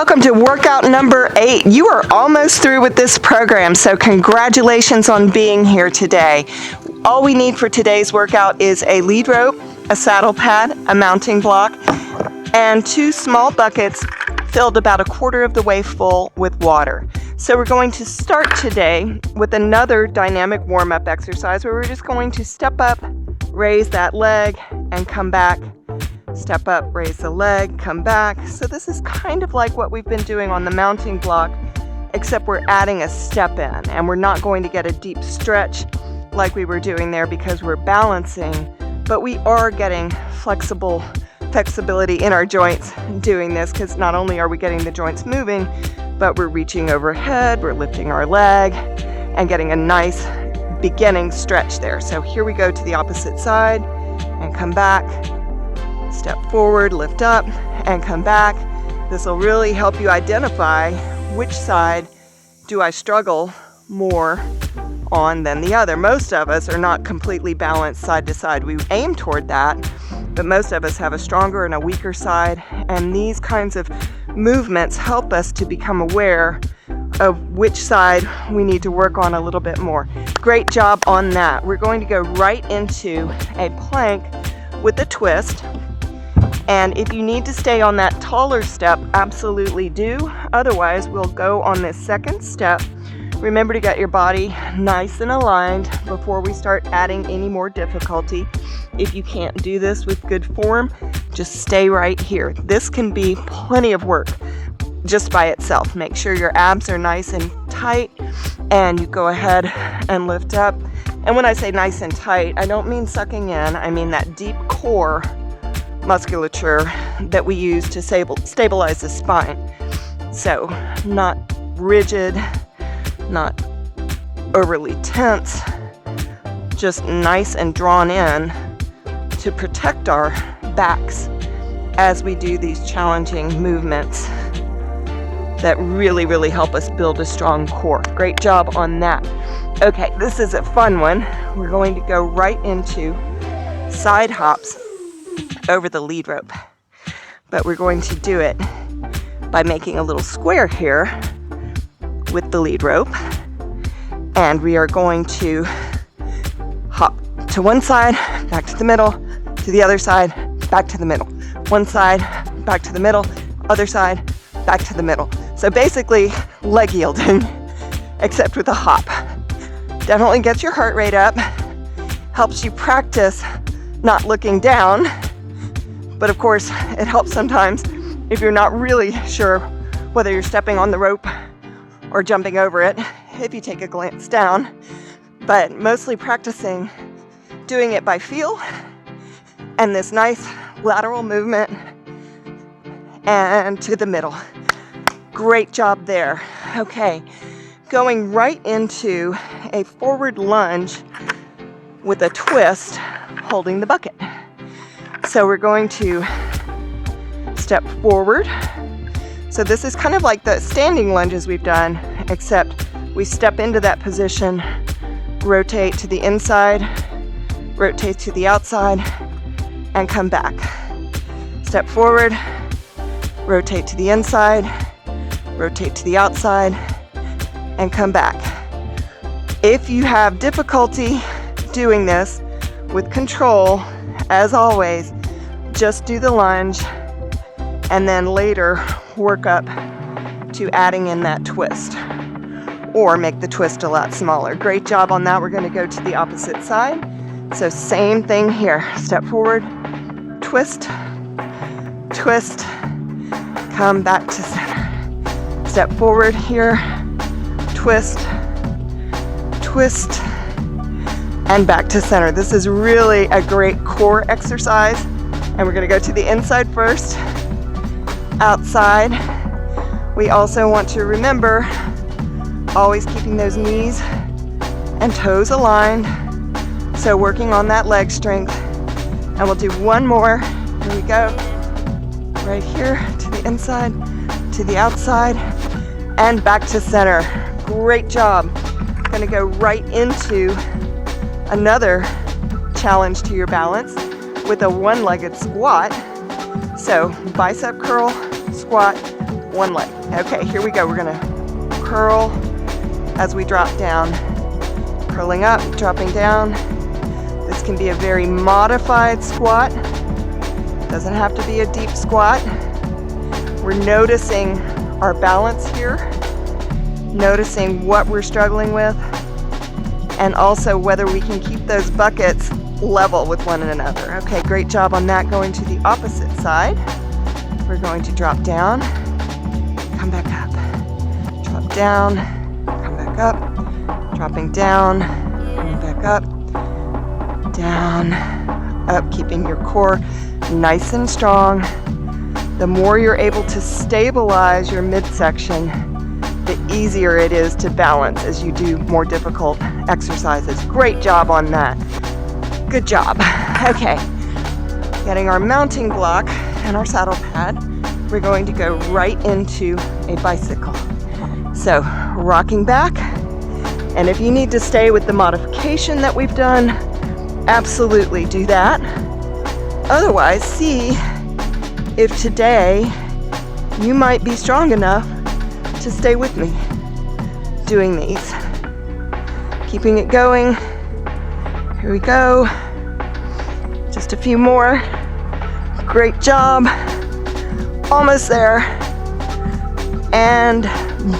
Welcome to workout number 8. You are almost through with this program, so congratulations on being here today. All we need for today's workout is a lead rope, a saddle pad, a mounting block, and 2 small buckets filled about 1/4 of the way full with water. So we're going to start today with another dynamic warm-up exercise where we're just going to step up, raise that leg, and come back. Step up, raise the leg, come back. So this is kind of like what we've been doing on the mounting block, except we're adding a step in, and we're not going to get a deep stretch like we were doing there because we're balancing, but we are getting flexibility in our joints doing this, because not only are we getting the joints moving, but we're reaching overhead, we're lifting our leg, and getting a nice beginning stretch there. So here we go to the opposite side, and come back. Step forward, lift up, and come back. This will really help you identify which side do I struggle more on than the other. Most of us are not completely balanced side to side. We aim toward that, but most of us have a stronger and a weaker side, and these kinds of movements help us to become aware of which side we need to work on a little bit more. Great job on that. We're going to go right into a plank with a twist. And if you need to stay on that taller step, absolutely do. Otherwise, we'll go on this second step. Remember to get your body nice and aligned before we start adding any more difficulty. If you can't do this with good form, just stay right here. This can be plenty of work just by itself. Make sure your abs are nice and tight, and you go ahead and lift up. And when I say nice and tight, I don't mean sucking in. I mean that deep core musculature that we use to stabilize the spine. So not rigid, not overly tense, just nice and drawn in to protect our backs as we do these challenging movements that really help us build a strong core. Great job on that. Okay, this is a fun one. We're going to go right into side hops over the lead rope, but we're going to do it by making a little square here with the lead rope, and we are going to hop to one side, back to the middle, to the other side, back to the middle, one side, back to the middle, other side, back to the middle. So basically leg yielding, except with a hop. Definitely gets your heart rate up, helps you practice not looking down. But of course, it helps sometimes if you're not really sure whether you're stepping on the rope or jumping over it, if you take a glance down. But mostly practicing doing it by feel and this nice lateral movement and to the middle. Great job there. Okay, going right into a forward lunge with a twist holding the bucket. So we're going to step forward. So this is kind of like the standing lunges we've done, except we step into that position, rotate to the inside, rotate to the outside, and come back. Step forward, rotate to the inside, rotate to the outside, and come back. If you have difficulty doing this with control, as always, just do the lunge and then later work up to adding in that twist, or make the twist a lot smaller. Great job on that. We're going to go to the opposite side. So same thing here. Step forward, twist, twist, come back to center. Step forward here, twist, twist, and back to center. This is really a great core exercise, and we're going to go to the inside first, outside. We also want to remember always keeping those knees and toes aligned, so working on that leg strength. And we'll do one more. Here we go, right here to the inside, to the outside, and back to center. Great job. Going to go right into another challenge to your balance with a one-legged squat. So bicep curl, squat, one leg. Okay, here we go. We're gonna curl as we drop down. Curling up, dropping down. This can be a very modified squat. Doesn't have to be a deep squat. We're noticing our balance here, noticing what we're struggling with, and also whether we can keep those buckets level with one another. Okay, great job on that. Going to the opposite side. We're going to drop down, come back up, drop down, come back up, dropping down, coming back up, down, up, keeping your core nice and strong. The more you're able to stabilize your midsection, the easier it is to balance as you do more difficult exercises. Great job on that. Good job. Okay, getting our mounting block and our saddle pad, we're going to go right into a bicycle. So, rocking back, and if you need to stay with the modification that we've done, absolutely do that. Otherwise, see if today you might be strong enough to stay with me doing these. Keeping it going. Here we go. Just a few more. Great job. Almost there. And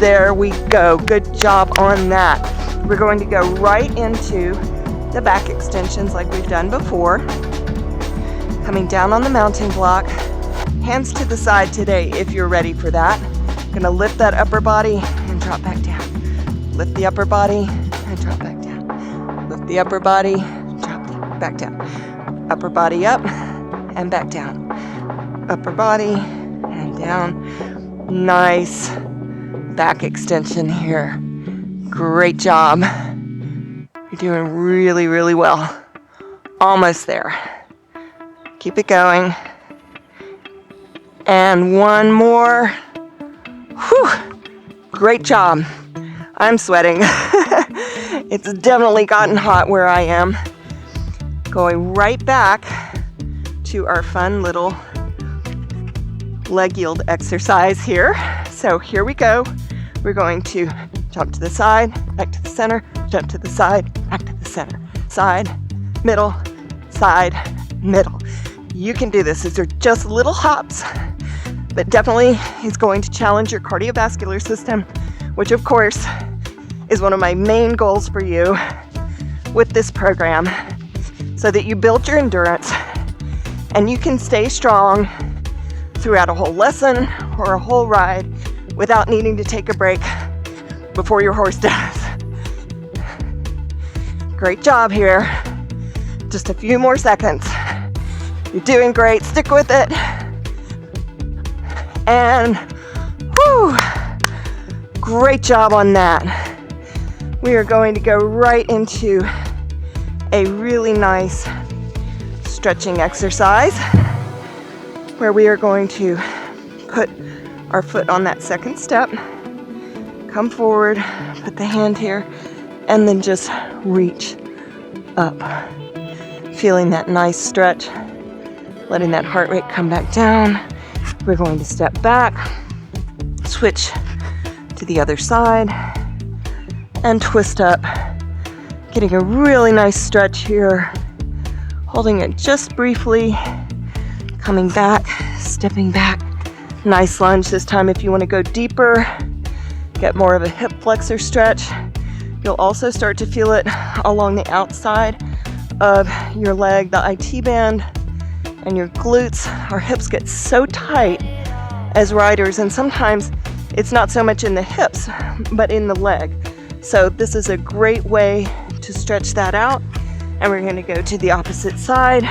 there we go. Good job on that. We're going to go right into the back extensions like we've done before. Coming down on the mounting block. Hands to the side today if you're ready for that. Gonna lift that upper body and drop back down. Lift the upper body and drop back down. Lift the upper body, drop back down. Upper body up and back down. Upper body and down. Nice back extension here. Great job. You're doing really, really well. Almost there. Keep it going. And one more. Whew. Great job. I'm sweating. It's definitely gotten hot where I am. Going right back to our fun little leg yield exercise here. So here we go. We're going to jump to the side, back to the center, jump to the side, back to the center. Side, middle, side, middle. You can do this. These are just little hops, but definitely is going to challenge your cardiovascular system, which of course is one of my main goals for you with this program, so that you build your endurance and you can stay strong throughout a whole lesson or a whole ride without needing to take a break before your horse does. Great job here. Just a few more seconds. You're doing great. Stick with it. And whew, great job on that. We are going to go right into a really nice stretching exercise where we are going to put our foot on that second step, come forward, put the hand here, and then just reach up. Feeling that nice stretch, letting that heart rate come back down. We're going to step back, switch to the other side, and twist up. Getting a really nice stretch here, holding it just briefly, coming back, stepping back. Nice lunge this time if you want to go deeper, get more of a hip flexor stretch. You'll also start to feel it along the outside of your leg, the IT band, and your glutes. Our hips get so tight as riders, and sometimes it's not so much in the hips, but in the leg. So this is a great way to stretch that out. And we're going to go to the opposite side.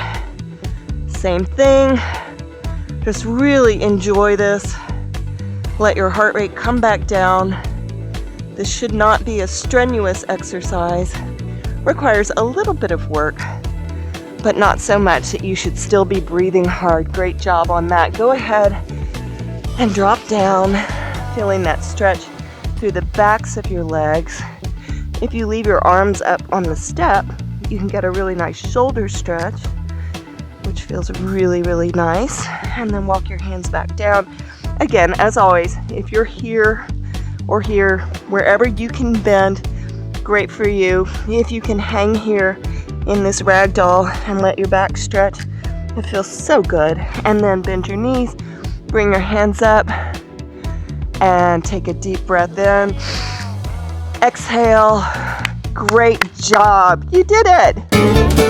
Same thing. Just really enjoy this. Let your heart rate come back down. This should not be a strenuous exercise. Requires a little bit of work, but not so much that you should still be breathing hard. Great job on that. Go ahead and drop down, feeling that stretch through the backs of your legs. If you leave your arms up on the step, you can get a really nice shoulder stretch, which feels really, really nice. And then walk your hands back down Again, as always, if you're here or here, wherever you can bend, great for you. If you can hang here in this ragdoll and let your back stretch, it feels so good. And then bend your knees, bring your hands up, and take a deep breath in. Exhale. Great job. You did it.